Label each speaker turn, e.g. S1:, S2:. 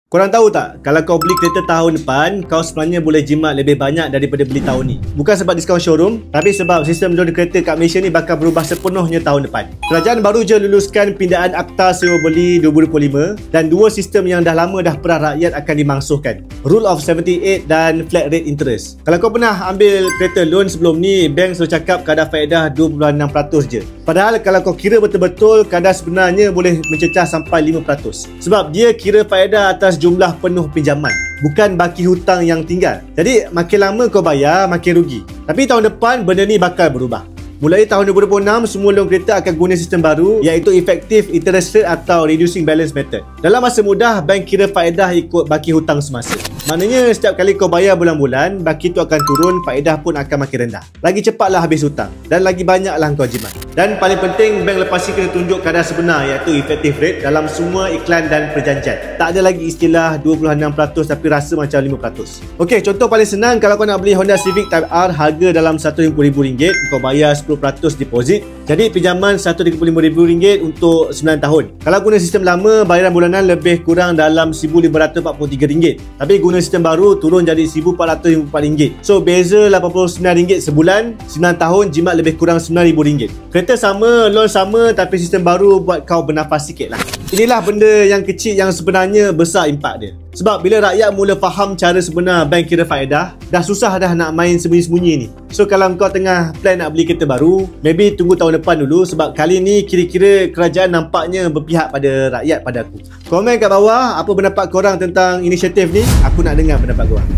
S1: Korang tahu tak, kalau kau beli kereta tahun depan, kau sebenarnya boleh jimat lebih banyak daripada beli tahun ni. Bukan sebab diskaun showroom, tapi sebab sistem loan kereta kat Malaysia ni bakal berubah sepenuhnya tahun depan. Kerajaan baru je luluskan pindaan Akta Sewa Beli 2025 dan dua sistem yang dah lama dah perah rakyat akan dimangsuhkan. Rule of 78 dan flat rate interest. Kalau kau pernah ambil kereta loan sebelum ni, bank selalu cakap kadar faedah 2.6% je. Padahal kalau kau kira betul-betul, kadar sebenarnya boleh mencecah sampai 5%. Sebab dia kira faedah atas jumlah penuh pinjaman, bukan baki hutang yang tinggal. Jadi makin lama kau bayar, makin rugi. Tapi tahun depan benda ni bakal berubah. Mulai tahun 2026, semua loan kereta akan guna sistem baru, iaitu Effective Interest Rate atau Reducing Balance Method. Dalam masa mudah, bank kira faedah ikut baki hutang semasa. Maknanya setiap kali kau bayar bulan-bulan, baki tu akan turun, faedah pun akan makin rendah. Lagi cepatlah habis hutang dan lagi banyaklah kau jimat. Dan paling penting, bank lepas ni kena tunjuk kadar sebenar, iaitu effective rate dalam semua iklan dan perjanjian. Tak ada lagi istilah 26% tapi rasa macam 5%. Okey, contoh paling senang, kalau kau nak beli Honda Civic Type R harga dalam RM150,000, kau bayar 10% deposit. Jadi pinjaman RM135,000 untuk 9 tahun. Kalau guna sistem lama, bayaran bulanan lebih kurang dalam RM1,543. Tapi guna sistem baru turun jadi RM1,454. So beza RM89 sebulan, 9 tahun jimat lebih kurang RM9,000. Kereta sama, loan sama, tapi sistem baru buat kau bernafas sikit lah. Inilah benda yang kecil yang sebenarnya besar impak dia. Sebab bila rakyat mula faham cara sebenar bank kira faedah, dah susah dah nak main sembunyi-sembunyi ni. So kalau kau tengah plan nak beli kereta baru, maybe tunggu tahun depan dulu, sebab kali ni kira-kira kerajaan nampaknya berpihak pada rakyat, pada aku. Komen kat bawah apa pendapat korang tentang inisiatif ni, aku nak dengar pendapat korang.